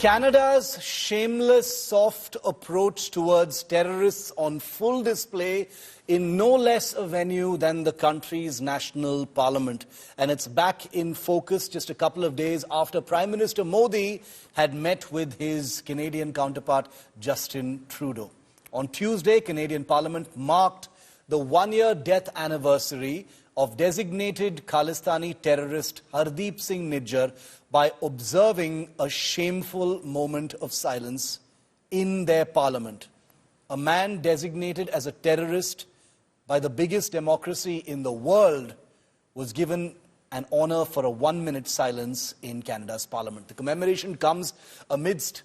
Canada's shameless, soft approach towards terrorists on full display in no less a venue than the country's national parliament. And it's back in focus just a couple of days after Prime Minister Modi had met with his Canadian counterpart, Justin Trudeau. On Tuesday, Canadian Parliament marked the one-year death anniversary of designated Khalistani terrorist Hardeep Singh Nijjar by observing a shameful moment of silence in their parliament. A man designated as a terrorist by the biggest democracy in the world was given an honor for a 1-minute silence in Canada's parliament. The commemoration comes amidst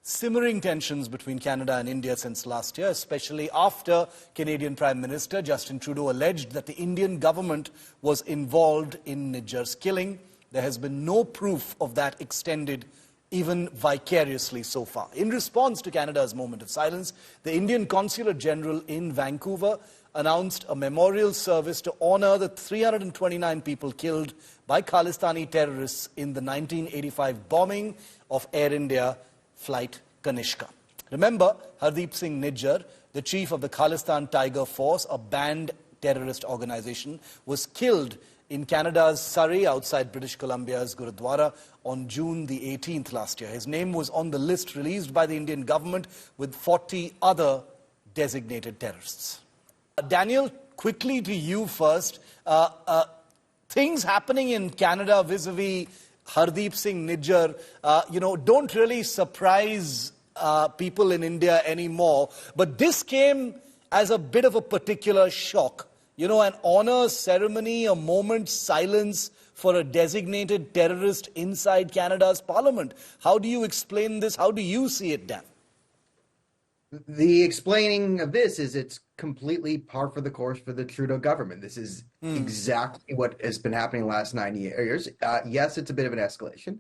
simmering tensions between Canada and India since last year, especially after Canadian Prime Minister Justin Trudeau alleged that the Indian government was involved in Nijjar's killing. There has been no proof of that extended even vicariously so far. In response to Canada's moment of silence, the Indian Consulate General in Vancouver announced a memorial service to honor the 329 people killed by Khalistani terrorists in the 1985 bombing of Air India flight Kanishka. Remember, Hardeep Singh Nijjar, the chief of the Khalistan Tiger Force, a banned terrorist organization, was killed in Canada's Surrey, outside British Columbia's Gurudwara, on June the 18th last year. His name was on the list released by the Indian government with 40 other designated terrorists. Daniel, quickly to you first. Things happening in Canada vis-a-vis Hardeep Singh Nijjar, don't really surprise people in India anymore. But this came as a bit of a particular shock. An honor ceremony, a moment's silence for a designated terrorist inside Canada's parliament. How do you explain this? How do you see it, Dan? The explaining of this is it's completely par for the course for the Trudeau government. This is exactly what has been happening the last 9 years. Yes, it's a bit of an escalation,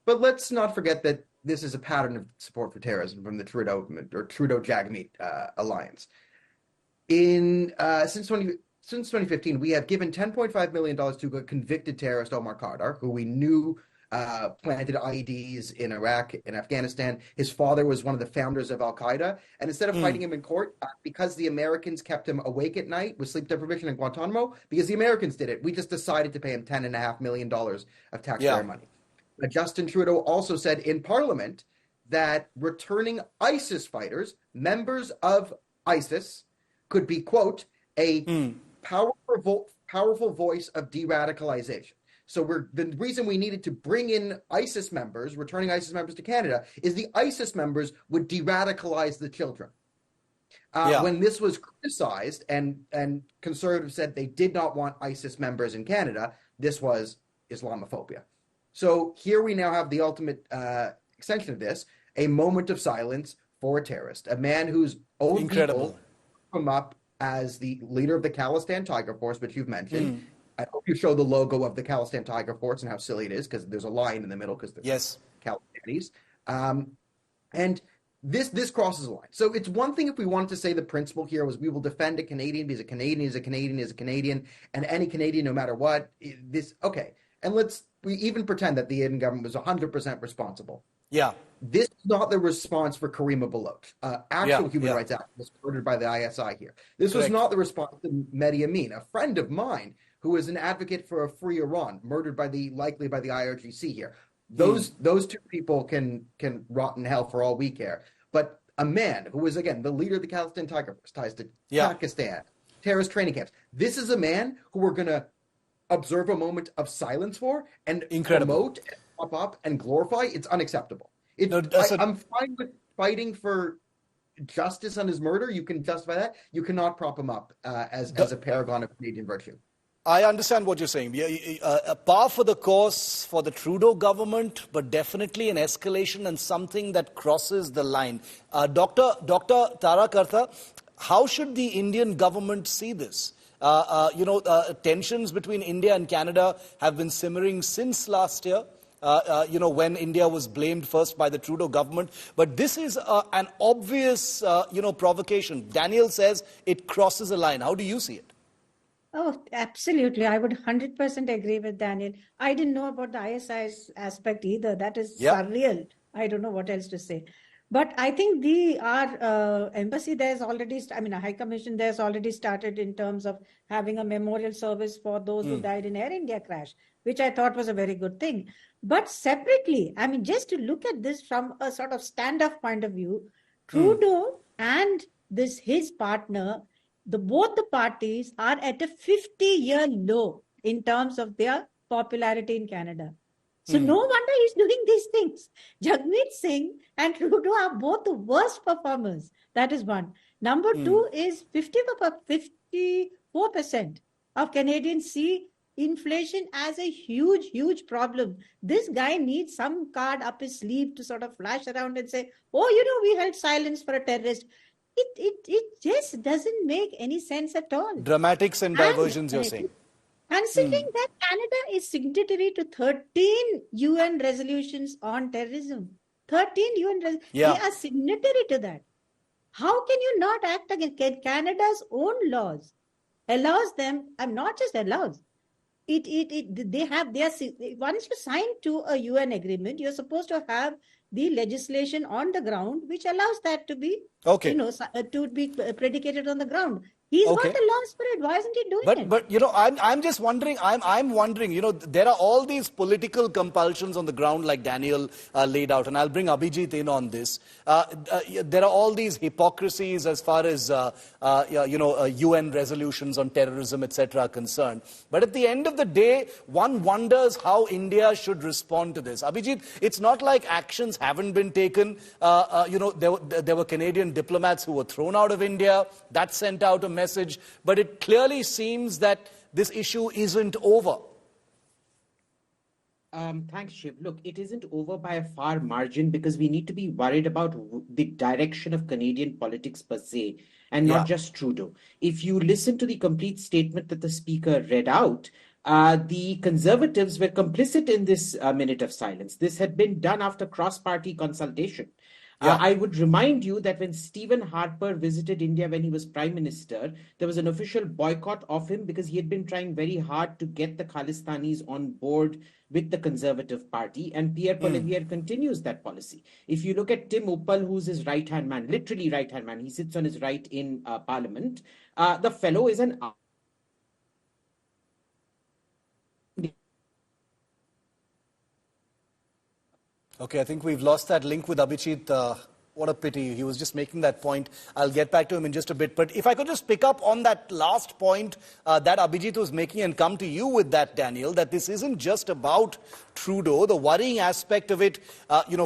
but let's not forget that this is a pattern of support for terrorism from the Trudeau or Trudeau-Jagmeet alliance. Since 2015, we have given $10.5 million to a convicted terrorist, Omar Khadr, who we knew planted IEDs in Iraq and Afghanistan. His father was one of the founders of Al-Qaeda. And instead of fighting him in court, because the Americans kept him awake at night with sleep deprivation in Guantanamo, because the Americans did it, we just decided to pay him $10.5 million of taxpayer money. Justin Trudeau also said in Parliament that returning ISIS fighters, members of ISIS, could be, quote, a powerful voice of de-radicalization. So the reason we needed to bring in ISIS members, returning ISIS members to Canada, is the ISIS members would de-radicalize the children. When this was criticized and conservatives said they did not want ISIS members in Canada, this was Islamophobia. So here we now have the ultimate extension of this, a moment of silence for a terrorist, a man whose own people come up as the leader of the Khalistan Tiger Force, which you've mentioned. I hope you show the logo of the Khalistan Tiger Force and how silly it is, because there's a lion in the middle because they're Khalistanis. And this crosses a line. So it's one thing if we wanted to say the principle here was we will defend a Canadian because a Canadian is a Canadian is a Canadian, and any Canadian no matter what. Okay. And we even pretend that the Indian government was 100% responsible. Yeah. This is not the response for Karima Baloch, actual human rights activist murdered by the ISI here. This was not the response to Mehdi Amin, a friend of mine who was an advocate for a free Iran, murdered likely by the IRGC here. Those two people can rot in hell for all we care. But a man who was, again, the leader of the Khalistan Tiger Force, ties to Pakistan, terrorist training camps. This is a man who we're going to observe a moment of silence for and promote, and pop up and glorify. It's unacceptable. I'm fine with fighting for justice on his murder. You can justify that. You cannot prop him up as a paragon of Canadian virtue. I understand what you're saying. A par for the course for the Trudeau government, but definitely an escalation and something that crosses the line. Dr. Tara Kartha, how should the Indian government see this? Tensions between India and Canada have been simmering since last year. When India was blamed first by the Trudeau government. But this is an obvious, provocation. Daniel says it crosses a line. How do you see it? Oh, absolutely. I would 100% agree with Daniel. I didn't know about the ISIS aspect either. That is surreal. I don't know what else to say. But I think our embassy there's already, a High Commission there's already started in terms of having a memorial service for those who died in Air India crash, which I thought was a very good thing. But separately, just to look at this from a sort of standoff point of view, Trudeau and his partner, both the parties are at a 50-year low in terms of their popularity in Canada. So no wonder he's doing these things. Jagmeet Singh and Trudeau are both the worst performers. That is one. Number two is 54% of Canadians see inflation as a huge, huge problem. This guy needs some card up his sleeve to sort of flash around and say, oh, we held silence for a terrorist. It just doesn't make any sense at all. Dramatics and diversions, you're saying. Considering that Canada is signatory to 13 UN resolutions on terrorism, 13 UN resolutions, they are signatory to that. How can you not act against Canada's own laws? Allows them, not just allows, once you sign to a UN agreement, you're supposed to have the legislation on the ground, which allows that to be, to be predicated on the ground. He's got the law spirit. Why isn't he doing it? But I'm just wondering. I'm wondering. There are all these political compulsions on the ground, like Daniel laid out, and I'll bring Abhijit in on this. There are all these hypocrisies as far as UN resolutions on terrorism, etc., are concerned. But at the end of the day, one wonders how India should respond to this. Abhijit, it's not like actions haven't been taken. There were Canadian diplomats who were thrown out of India. That sent out a message, but it clearly seems that this issue isn't over. Thanks, Shiv. Look, it isn't over by a far margin because we need to be worried about the direction of Canadian politics per se, and not just Trudeau. If you listen to the complete statement that the speaker read out, the Conservatives were complicit in this minute of silence. This had been done after cross-party consultation. I would remind you that when Stephen Harper visited India when he was Prime Minister, there was an official boycott of him because he had been trying very hard to get the Khalistanis on board with the Conservative Party, and Pierre Poilievre continues that policy. If you look at Tim Uppal, who's his right-hand man, literally right-hand man, he sits on his right in Parliament, the fellow is an... Okay, I think we've lost that link with Abhijit. What a pity. He was just making that point. I'll get back to him in just a bit. But if I could just pick up on that last point that Abhijit was making and come to you with that, Daniel, that this isn't just about Trudeau. The worrying aspect of it,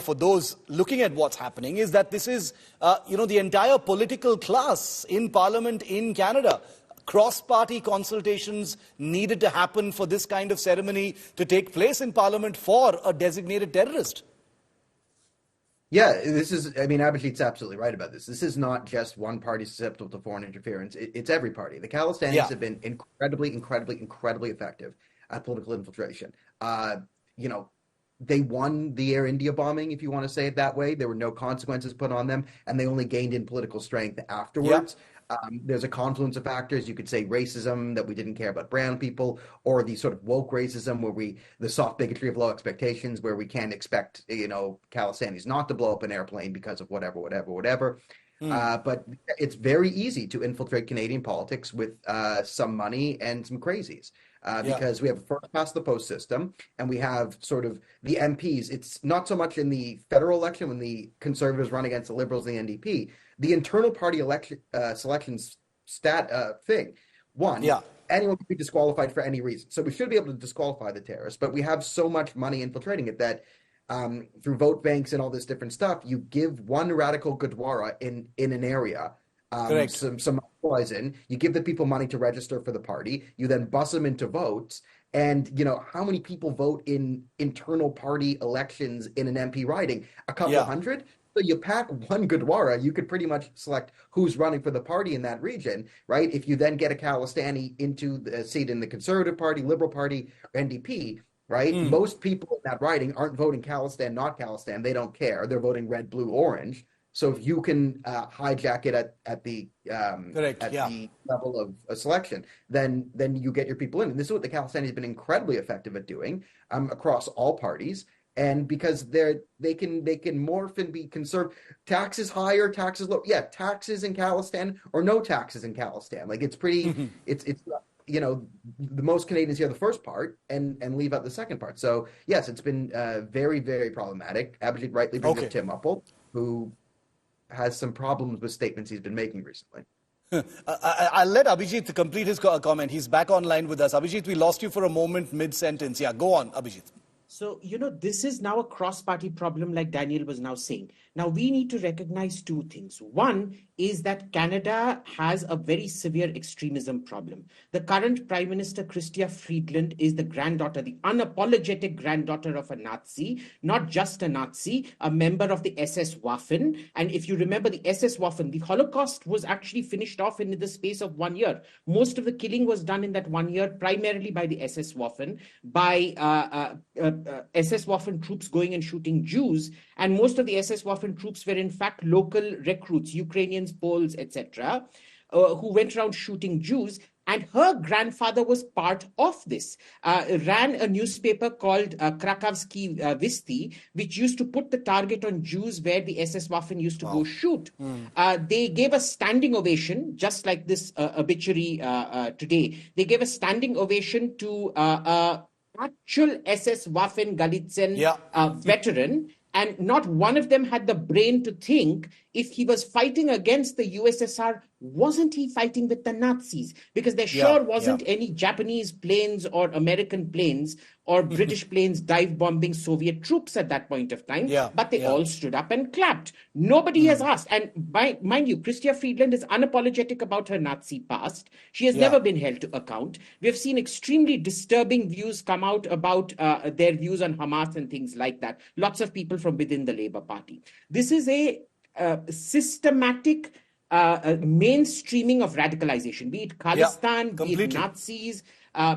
for those looking at what's happening, is that this is, the entire political class in Parliament in Canada. Cross-party consultations needed to happen for this kind of ceremony to take place in Parliament for a designated terrorist. Yeah, Abhijit's absolutely right about this. This is not just one party susceptible to foreign interference. It's every party. The Khalistanis have been incredibly effective at political infiltration. They won the Air India bombing, if you want to say it that way. There were no consequences put on them, and they only gained in political strength afterwards. There's a confluence of factors. You could say racism, that we didn't care about brown people, or the sort of woke racism the soft bigotry of low expectations, where we can't expect, Khalistanis not to blow up an airplane because of whatever. But it's very easy to infiltrate Canadian politics with some money and some crazies. Because we have a first past the post system, and we have sort of the MPs. It's not so much in the federal election when the Conservatives run against the Liberals and the NDP. The internal party election selections thing. Anyone can be disqualified for any reason. So we should be able to disqualify the terrorists, but we have so much money infiltrating it that through vote banks and all this different stuff, you give one radical Gurdwara in an area some poison. You give the people money to register for the party. You then bus them into votes. And, how many people vote in internal party elections in an MP riding? A couple hundred? So you pack one Gurdwara, you could pretty much select who's running for the party in that region, right? If you then get a Khalistani into the seat in the Conservative Party, Liberal Party, or NDP, right? Most people in that riding aren't voting Khalistan, not Khalistan. They don't care. They're voting red, blue, orange. So if you can hijack it at the level of a selection, then you get your people in. And this is what the Khalistani has been incredibly effective at doing across all parties. And because they can morph and be conserved, taxes higher, taxes low. Yeah, taxes in Khalistan or no taxes in Khalistan. Like it's pretty, it's the most Canadians hear the first part and leave out the second part. So yes, it's been very, very problematic. Abhijit rightly brings up Tim Uppal, who has some problems with statements he's been making recently. I'll let Abhijit complete his comment. He's back online with us. Abhijit, we lost you for a moment mid-sentence. Yeah, go on, Abhijit. So, this is now a cross-party problem, like Daniel was now saying. Now, we need to recognize two things. One is that Canada has a very severe extremism problem. The current Prime Minister, Chrystia Freeland, is the granddaughter, the unapologetic granddaughter of a Nazi, not just a Nazi, a member of the SS Waffen. And if you remember the SS Waffen, the Holocaust was actually finished off in the space of 1 year. Most of the killing was done in that 1 year, primarily by the SS Waffen, by SS Waffen troops going and shooting Jews. And most of the SS Waffen troops were in fact local recruits, Ukrainians, Poles, etc., who went around shooting Jews. And her grandfather was part of this, ran a newspaper called Krakowski Visti, which used to put the target on Jews where the SS Waffen used to go shoot. They gave a standing ovation, just like this obituary today. They gave a standing ovation to actual SS Waffen Galitzen veteran. And not one of them had the brain to think, if he was fighting against the USSR, wasn't he fighting with the Nazis? Because there sure wasn't any Japanese planes or American planes or British planes dive bombing Soviet troops at that point of time. But they all stood up and clapped. Nobody has asked. And mind you, Chrystia Freeland is unapologetic about her Nazi past. She has never been held to account. We have seen extremely disturbing views come out about their views on Hamas and things like that. Lots of people from within the Labour Party. This is a systematic mainstreaming of radicalization, be it Khalistan, be it Nazis,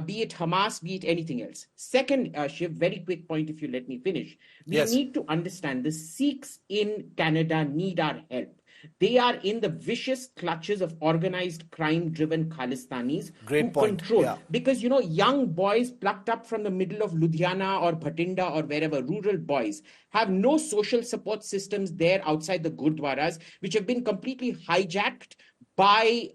be it Hamas, be it anything else. Second, Shiv, very quick point if you let me finish. We need to understand the Sikhs in Canada need our help. They are in the vicious clutches of organized crime-driven Khalistanis who control. Because, young boys plucked up from the middle of Ludhiana or Bhatinda or wherever, rural boys, have no social support systems there outside the Gurdwaras, which have been completely hijacked by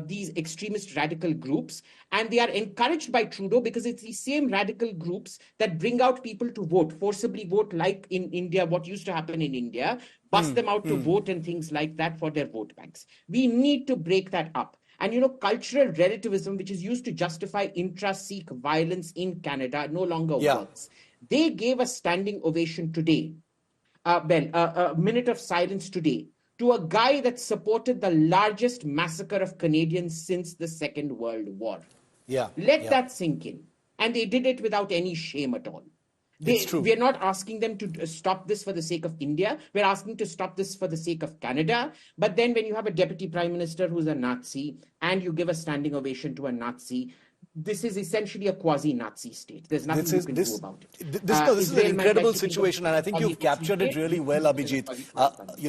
these extremist radical groups. And they are encouraged by Trudeau because it's the same radical groups that bring out people to vote, forcibly vote, like in India, what used to happen in India, bust them out to vote and things like that for their vote banks. We need to break that up. And, cultural relativism, which is used to justify intra-Sikh violence in Canada, no longer works. They gave a standing ovation today, a minute of silence today, to a guy that supported the largest massacre of Canadians since the Second World War. Let that sink in. And they did it without any shame at all. We're not asking them to stop this for the sake of India. We're asking to stop this for the sake of Canada. But then when you have a deputy prime minister who's a Nazi and you give a standing ovation to a Nazi, this is essentially a quasi-Nazi state. There's nothing you can do about it. This is an incredible situation, and I think you've captured it really well, Abhijit.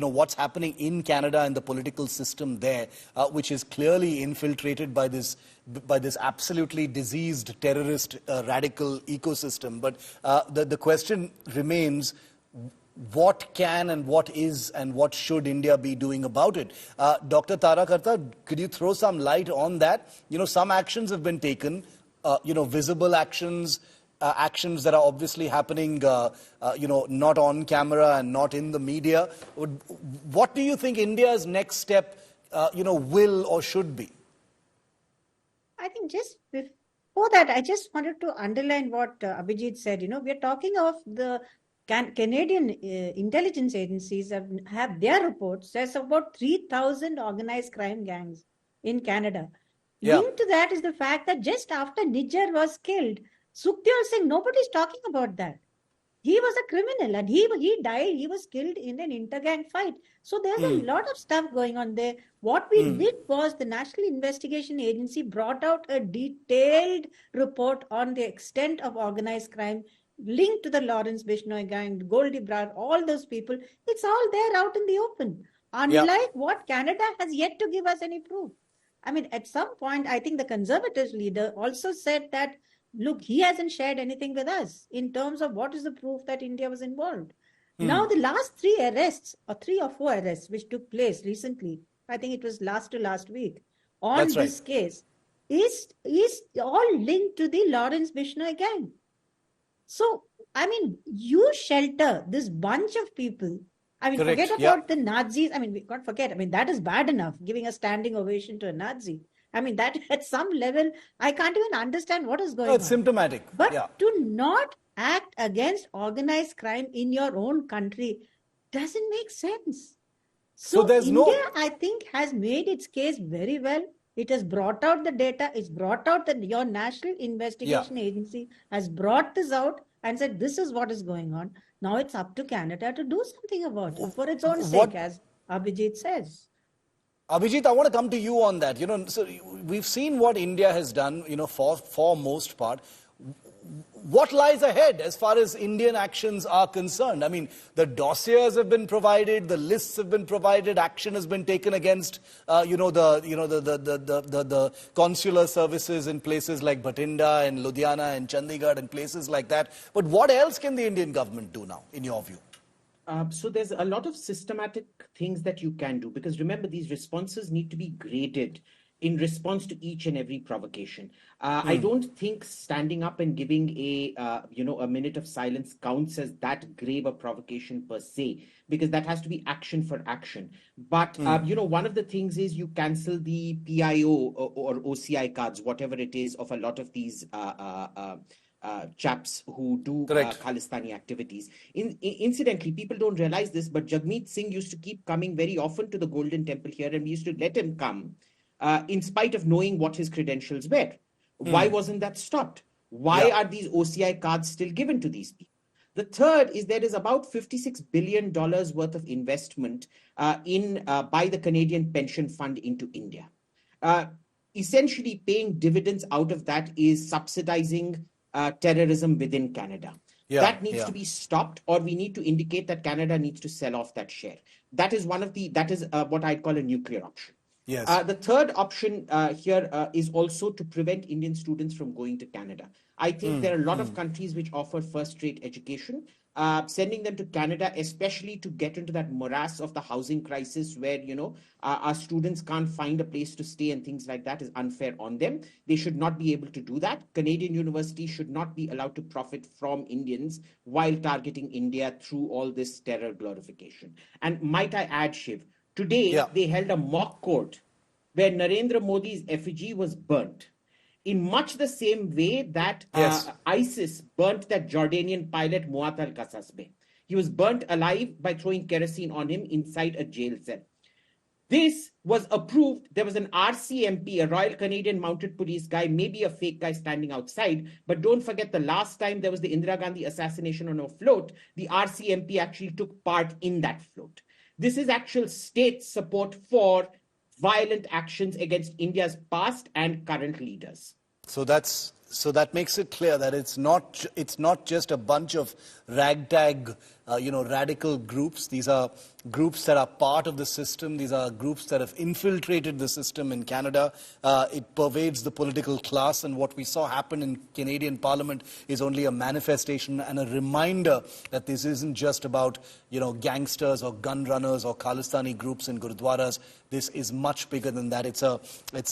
What's happening in Canada and the political system there, which is clearly infiltrated by this absolutely diseased terrorist radical ecosystem. But the question remains, what can and what is and what should India be doing about it? Dr. Tara Karta, could you throw some light on that? Some actions have been taken, visible actions, actions that are obviously happening, not on camera and not in the media. What do you think India's next step, will or should be? I think just before that, I just wanted to underline what Abhijit said. We are talking of the Canadian intelligence agencies have their reports. There's about 3,000 organized crime gangs in Canada. Linked to that is the fact that just after Nijjar was killed, Sukhdev Singh, nobody's talking about that. He was a criminal and he died. He was killed in an intergang fight. So there's a lot of stuff going on there. What we did was the National Investigation Agency brought out a detailed report on the extent of organized crime linked to the Lawrence Bishnoi gang, Goldie Brar, all those people. It's all there out in the open. Unlike what Canada has yet to give us any proof. I mean, at some point, I think the Conservatives leader also said that look, he hasn't shared anything with us in terms of what is the proof that India was involved. Now, the last 3 or 4 arrests, which took place recently, I think it was last to last week, on That's right. this case, is all linked to the Lawrence Bishnoi gang. So, I mean, you shelter this bunch of people. I mean, Correct, forget yeah. about the Nazis. I mean, we can't forget. I mean, that is bad enough, giving a standing ovation to a Nazi. I mean, that at some level, I can't even understand what is going No, it's on. symptomatic. But Yeah. to not act against organized crime in your own country doesn't make sense. So So there's India, no- I think, has made its case very well. It has brought out the data. It's brought out that your National Investigation Agency has brought this out and said, this is what is going on. Now it's up to Canada to do something about it for its own What- sake, as Abhijit says. Abhijit, I want to come to you on that. So we've seen what India has done, for most part. What lies ahead as far as Indian actions are concerned? I mean, the dossiers have been provided, the lists have been provided, action has been taken against, the consular services in places like Bhatinda and Ludhiana and Chandigarh and places like that. But what else can the Indian government do now, in your view? So there's a lot of systematic things that you can do, because remember, these responses need to be graded in response to each and every provocation. I don't think standing up and giving a minute of silence counts as that grave a provocation per se, because that has to be action for action. But one of the things is you cancel the PIO or OCI cards, whatever it is, of a lot of these chaps who do Khalistani activities. Incidentally, people don't realize this, but Jagmeet Singh used to keep coming very often to the Golden Temple here, and we used to let him come in spite of knowing what his credentials were. Why wasn't that stopped? Why are these OCI cards still given to these people? The third is there is about $56 billion worth of investment by the Canadian Pension Fund into India. Essentially, paying dividends out of that is subsidizing terrorism within Canada. That needs to be stopped, or we need to indicate that Canada needs to sell off that share. That is what I'd call a nuclear option. Yes. The third option here is also to prevent Indian students from going to Canada. I think there are a lot of countries which offer first-rate education. Sending them to Canada, especially to get into that morass of the housing crisis where, our students can't find a place to stay and things like that, is unfair on them. They should not be able to do that. Canadian universities should not be allowed to profit from Indians while targeting India through all this terror glorification. And might I add, Shiv, today they held a mock court where Narendra Modi's effigy was burnt, in much the same way that ISIS burnt that Jordanian pilot Muat al-Qasasbeh. He was burnt alive by throwing kerosene on him inside a jail cell. This was approved. There was an RCMP, a Royal Canadian Mounted Police guy, maybe a fake guy standing outside. But don't forget, the last time there was the Indira Gandhi assassination on a float, the RCMP actually took part in that float. This is actual state support for violent actions against India's past and current leaders. So that makes it clear that it's not just a bunch of ragtag, radical groups. These are groups that are part of the system. These are groups that have infiltrated the system in Canada. It pervades the political class, and what we saw happen in Canadian Parliament is only a manifestation and a reminder that this isn't just about, gangsters or gun runners or Khalistani groups in Gurudwaras. This is much bigger than that. It's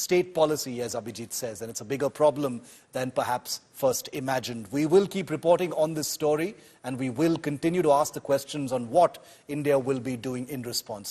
state policy, as Abhijit says, and it's a bigger problem than perhaps first imagined. We will keep reporting on this story, and we will continue to ask the questions on what India will be doing in response.